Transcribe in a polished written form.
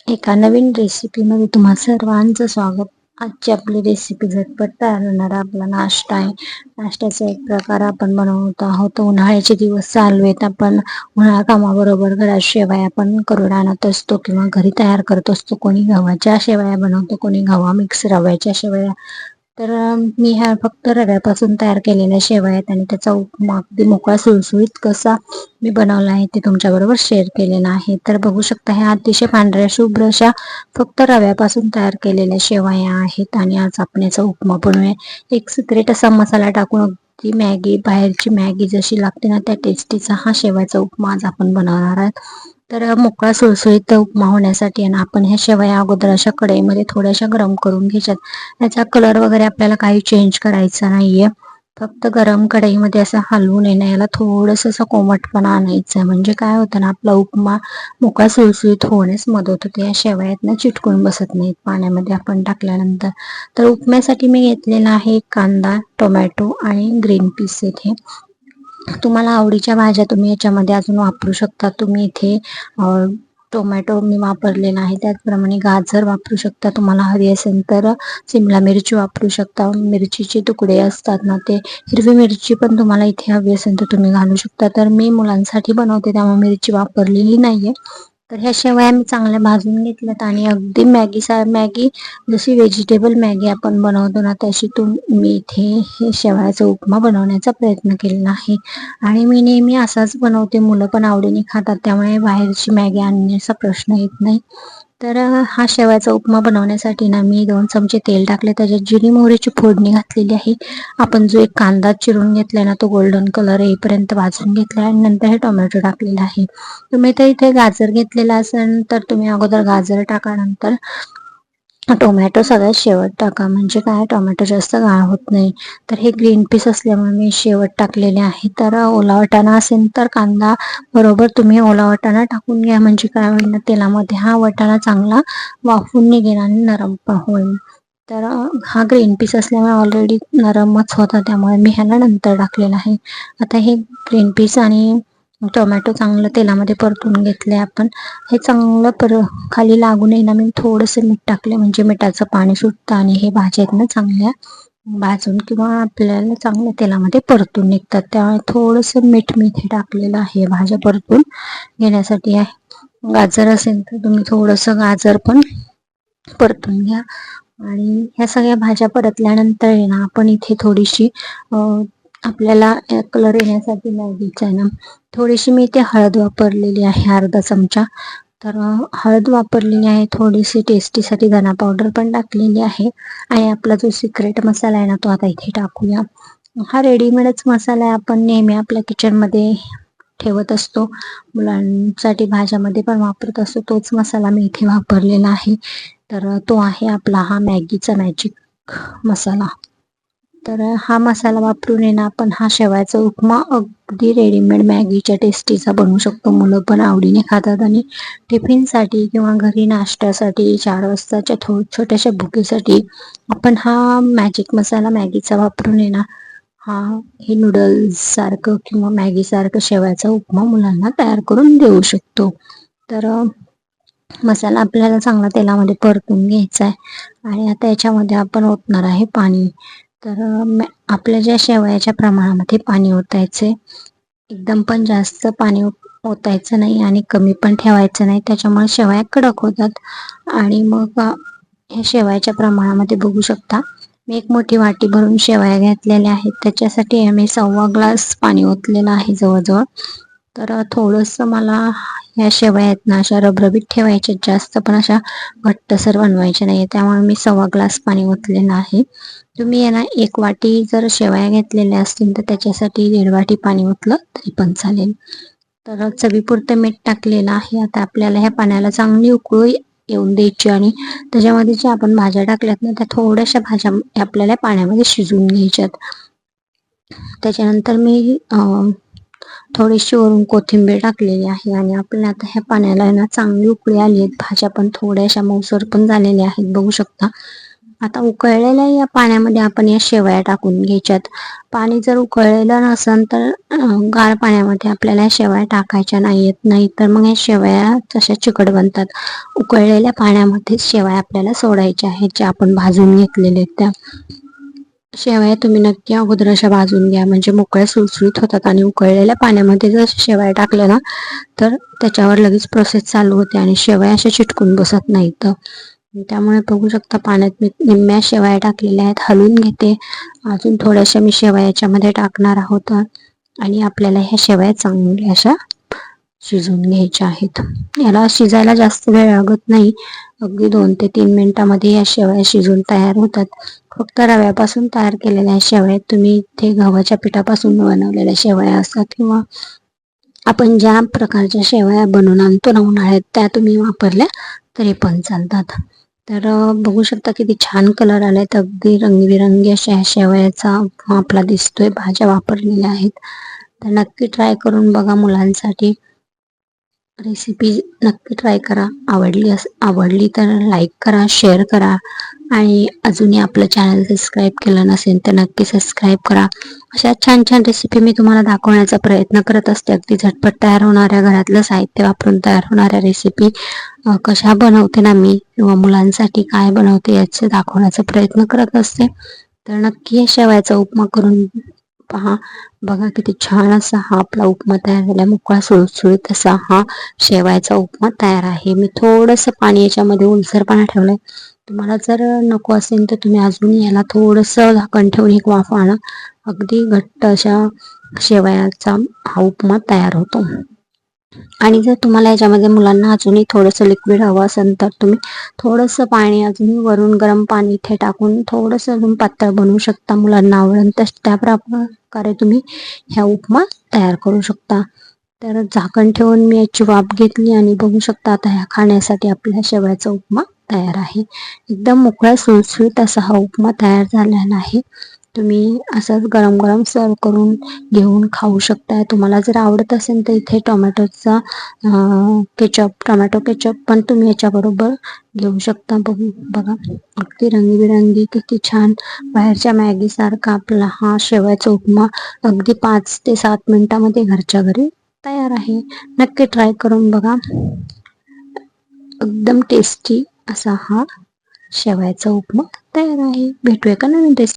एका नवीन रेसिपीमध्ये तुम्हा सर्वांचं स्वागत. आजची आपली रेसिपी झटपट तयार होणारा आपला नाश्ता आहे. नाश्त्याचा एक प्रकार आपण बनवत आहोत. उन्हाळ्याचे दिवस चालू आहेत. आपण उन्हाळा कामाबरोबर घरात शेवया आपण करून आणत असतो किंवा घरी तयार करत असतो. कोणी गव्हाच्या शेवया बनवतो, कोणी गव्हा मिक्स रव्याच्या शेवया. तर मी ह्या फक्त रव्यापासून तयार केलेल्या शेवया आहेत आणि त्याचा उपमा अगदी मोकळा सुळसुळीत कसा मी बनवला आहे ते तुमच्याबरोबर शेअर केलेला आहे. तर बघू शकता ह्या अतिशय पांढऱ्या शुभ्र अशा फक्त रव्यापासून तयार केलेल्या शेवया आहेत आणि आज आपण याचा उपमा बनवूया. एक सिक्रेट असा मसाला टाकून अगदी मॅगी, बाहेरची मॅगी जशी लागते ना त्या टेस्टीचा हा शेवयाचा उपमा आज आपण बनवणार आहोत. तर मोकळा सुळसुळीत उपमा होण्यासाठी आणि आपण ह्या शेवया अगोदर अशा कढईमध्ये थोड्याशा गरम करून घ्यायच्यात. याचा कलर वगैरे आपल्याला काही चेंज करायचा नाहीये. फक्त गरम कढईमध्ये असं हलवून येणं, याला थोडंसं असं कोमटपणा आणायचं आहे. म्हणजे काय होतं ना, आपला उपमा मोकळा सुळसुळीत होण्यास मदत होते. या शेवयातनं चिटकून बसत नाहीत पाण्यामध्ये आपण टाकल्यानंतर. तर उपम्यासाठी मी घेतलेला आहे कांदा, टोमॅटो आणि ग्रीन पीस. इथे तुम्हाला आवडीच्या भाज्या तुम्ही याच्यामध्ये अजून वापरू शकता. तुम्ही इथे टोमॅटो मी वापरलेला आहे, त्याचप्रमाणे गाजर वापरू शकता. तुम्हाला हवी असेल तर शिमला मिरची वापरू शकता. मिरचीचे तुकडे असतात ना, ते हिरवी मिरची पण तुम्हाला इथे हवी असेल तर तुम्ही घालू शकता. तर मी मुलांसाठी बनवते त्यामुळे मिरची वापरलेली नाहीये. तर ह्या शेवया मी चांगल्या भाजून घेतल्यात आणि अगदी मॅगी जशी व्हेजिटेबल मॅगी आपण बनवतो ना तशी मी इथे हे शेवयाचा उपमा बनवण्याचा प्रयत्न केलेला आहे. आणि मी नेहमी असाच बनवते, मुलं पण आवडीने खातात, त्यामुळे बाहेरची मॅगी आणण्याचा प्रश्न येत नाही. तर हा शेवयाचा उपमा बनवण्यासाठी ना मी 2 चमचे तेल टाकले, त्याच्यात जिरी मोहरीची फोडणी घातलेली आहे. आपण जो एक कांदा चिरून घेतलाय ना तो गोल्डन कलर येईपर्यंत भाजून घेतलाय आणि नंतर हे टोमॅटो टाकलेला आहे. तुम्ही तर इथे गाजर घेतलेला असेल तर तुम्ही अगोदर गाजर टाका, नंतर टोमॅटो सगळ्यात शेवट टाका. म्हणजे काय, टोमॅटो जास्त गाळ होत नाही. तर हे ग्रीन पीस असल्यामुळे मी शेवट टाकलेले आहे. तर ओला वाटाणा असेल तर कांदा बरोबर तुम्ही ओला वाटाणा टाकून घ्या. म्हणजे काय होईल ना, तेलामध्ये हा वाटाणा चांगला वाफून निघेल आणि नरम पण होईल. तर हा ग्रीन पीस असल्यामुळे ऑलरेडी नरमच होता, त्यामुळे मी ह्याला नंतर टाकलेला आहे. आता हे ग्रीन पीस आणि टोमॅटो चांगलं तेलामध्ये परतून घेतले आपण. हे चांगलं खाली लागू नये ना, मी थोडंसं मीठ टाकले, म्हणजे मिठाचं पाणी सुटतं आणि हे भाज्या आहेत ना चांगल्या भाजून किंवा आपल्याला चांगल्या तेलामध्ये परतून निघतात. त्यामुळे थोडंसं मीठ मी इथे टाकलेलं आहे भाज्या परतून घेण्यासाठी आहे. गाजर असेल तर तुम्ही थोडंसं गाजर पण परतून घ्या. आणि ह्या सगळ्या भाज्या परतल्यानंतर आहे ना, आपण इथे थोडीशी आपल्याला कलर येण्यासाठी मॅगीचा आहे ना थोडीशी मी इथे हळद वापरलेली आहे, अर्धा चमचा. तर हळद वापरलेली आहे. थोडीशी टेस्टीसाठी धना पावडर पण टाकलेली आहे. आणि आपला जो सिक्रेट मसाला आहे ना तो आता इथे टाकूया. हा रेडीमेडच मसाला आहे, आपण नेहमी आपल्या किचनमध्ये ठेवत असतो, मुलांसाठी भाज्यामध्ये पण वापरत असतो. तोच मसाला मी इथे वापरलेला आहे. तर तो आहे आपला हा मॅगीचा मॅजिक मसाला. तर हा मसाला वापरून आहे ना आपण हा शेवयाचा उपमा अगदी रेडीमेड मॅगीच्या टेस्टीचा बनवू शकतो. मुलं पण आवडीने खातात आणि टिफिनसाठी किंवा घरी नाश्त्यासाठी 4 वाजताच्या छोट्याशा भुकेसाठी आपण हा मॅजिक मसाला मॅगीचा वापरून आहे ना हे नूडल्स सारखं किंवा मॅगी सारखं शेवयाचा उपमा मुलांना तयार करून देऊ शकतो. तर मसाला आपल्याला चांगला तेलामध्ये परतून घ्यायचा आहे आणि आता याच्यामध्ये आपण ओतणार आहे पाणी. तर आपल्या ज्या शेवयाच्या प्रमाणामध्ये पाणी ओतायचे, एकदम पण जास्त पाणी ओतायचं नाही आणि कमी पण ठेवायचं नाही, त्याच्यामुळे शेवया कडक होतात. आणि मग ह्या शेवयाच्या प्रमाणामध्ये बघू शकता मी एक मोठी वाटी भरून शेवया घेतलेल्या आहेत. त्याच्यासाठी आम्ही 1.25 ग्लास पाणी ओतलेलं आहे जवळजवळ. तर थोडंसं मला ह्या शेवया आहेत ना अशा रबरबीत ठेवायच्या, जास्त पण अशा घट्टसर बनवायच्या नाही, त्यामुळे मी 1.25 ग्लास पाणी ओतलेलं आहे. तुम्ही यांना 1 वाटी जर शेवया घेतलेल्या असतील तर त्याच्यासाठी 1.5 वाटी पाणी ओतलं तरी पण चालेल. तर चवीपुरतं मीठ टाकलेलं आहे. आता आपल्याला ह्या पाण्याला चांगली उकळी येऊन द्यायची आणि त्याच्यामध्ये ज्या आपण भाज्या टाकल्यात ना त्या थोड्याशा भाज्या आपल्याला पाण्यामध्ये शिजवून घ्यायच्यात. त्याच्यानंतर मी थोडीशी वरून कोथिंबीर टाकलेली आहे आणि आपल्याला आता ह्या पाण्याला ना चांगली उकळी आली आहेत. भाज्या पण थोड्याशा मऊसर पण झालेल्या आहेत बघू शकता. आता उकळलेल्या या पाण्यामध्ये आपण या शेवया टाकून घ्यायच्यात. पाणी जर उकळलेलं नसेल तर गार पाण्यामध्ये आपल्याला या शेवया टाकायच्या नाहीत, नाही तर मग या शेवया तशा चिकट बनतात. उकळलेल्या पाण्यामध्ये शेवया आपल्याला सोडायच्या आहेत, ज्या आपण भाजून घेतलेल्या आहेत त्या शेवया तुम्ही नक्की अगोदर अशा भाजून घ्या, म्हणजे मोकळ्या सुळसुळीत होतात. आणि उकळलेल्या पाण्यामध्ये जर शेवया टाकल्या ना तर त्याच्यावर लगेच प्रोसेस चालू होते आणि शेवया अशा चिटकून बसत नाहीत. त्यामुळे बघू शकता पाण्यात मी निम्म्या शेवया टाकलेल्या आहेत. हलवून घेते. अजून थोड्याशा मी शेवया याच्यामध्ये टाकणार आहोत आणि आपल्याला ह्या शेवया चांगल्या अशा शिजवून घ्यायच्या आहेत. याला शिजायला जास्त वेळ लागत नाही, अगदी 2 ते 3 मिनिटांमध्ये या शेवया शिजून तयार होतात. फक्त रव्यापासून तयार केलेल्या शेवया, तुम्ही इथे गव्हाच्या पिठापासून बनवलेल्या शेवया असतात किंवा आपण ज्या प्रकारच्या शेवया बनवून आणतो ना उन्हाळ्यात, त्या तुम्ही वापरल्या तरी पण चालतात. तर बघू शकता किती छान कलर आलाय, अगदी रंगीबिरंगी अशा शेवयाचा आपला दिसतोय. भाज्या वापरलेल्या आहेत, तर नक्की ट्राय करून बघा. मुलांसाठी रेसिपी नक्की ट्राय करा. आवडली तर लाईक करा, शेअर करा आणि अजूनही आपलं चॅनल सबस्क्राईब केलं नसेल तर नक्की सबस्क्राईब करा. अशा छान छान रेसिपी मी तुम्हाला दाखवण्याचा प्रयत्न करत असते. अगदी झटपट तयार होणाऱ्या, घरातलं साहित्य वापरून तयार होणाऱ्या रेसिपी कशा बनवते ना मी, किंवा मुलांसाठी काय बनवते याचे दाखवण्याचा प्रयत्न करत असते. तर नक्की शेवयाचा उपमा करून पहा. बघा किती छान असा हा आपला उपमा तयार झाला. मोकळा सुळसुळीत असा हा शेवयाचा उपमा तयार आहे. मी थोडंसं पाणी याच्यामध्ये ओलसरपणा ठेवलाय. तुम्हाला जर नको असेल तर तुम्ही अजून याला थोडंसं झाकण ठेवून एक वाफ आणा. अगदी घट्ट अशा शेवयाचा हा उपमा तयार होतो. आणि जर तुम्हाला याच्यामध्ये मुलांना अजूनही थोडंसं लिक्विड हवं असेल तर तुम्ही थोडंसं पाणी अजून वरून गरम पाणी इथे टाकून थोडंसं अजून पातळ बनवू शकता. मुलांना आवडेल त्या प्रकारे तुम्ही ह्या उपमा तयार करू शकता. तर झाकण ठेवून मी याची वाफ घेतली आणि बघू शकता आता ह्या खाण्यासाठी आपल्या शेवयाचा उपमा तयार आहे. एकदम मोकळा सुळसुळीत असा हा उपमा तयार झालेला आहे. तुम्ही असंच गरम गरम सर्व करून घेऊन खाऊ शकता. तुम्हाला जर आवडत असेल तर इथे टोमॅटो केचप पण तुम्ही याच्याबरोबर घेऊ शकता. बघा अगदी रंगीबिरंगी किती छान, बाहेरच्या मॅगी सारखा आपला हा शेवयाचा उपमा अगदी 5 ते 7 मिनिटांमध्ये घरच्या घरी तयार आहे. नक्की ट्राय करून बघा. एकदम टेस्टी असा हा शेवयाचा उपमा तयार आहे. भेटूया का नवीन रेसिपी.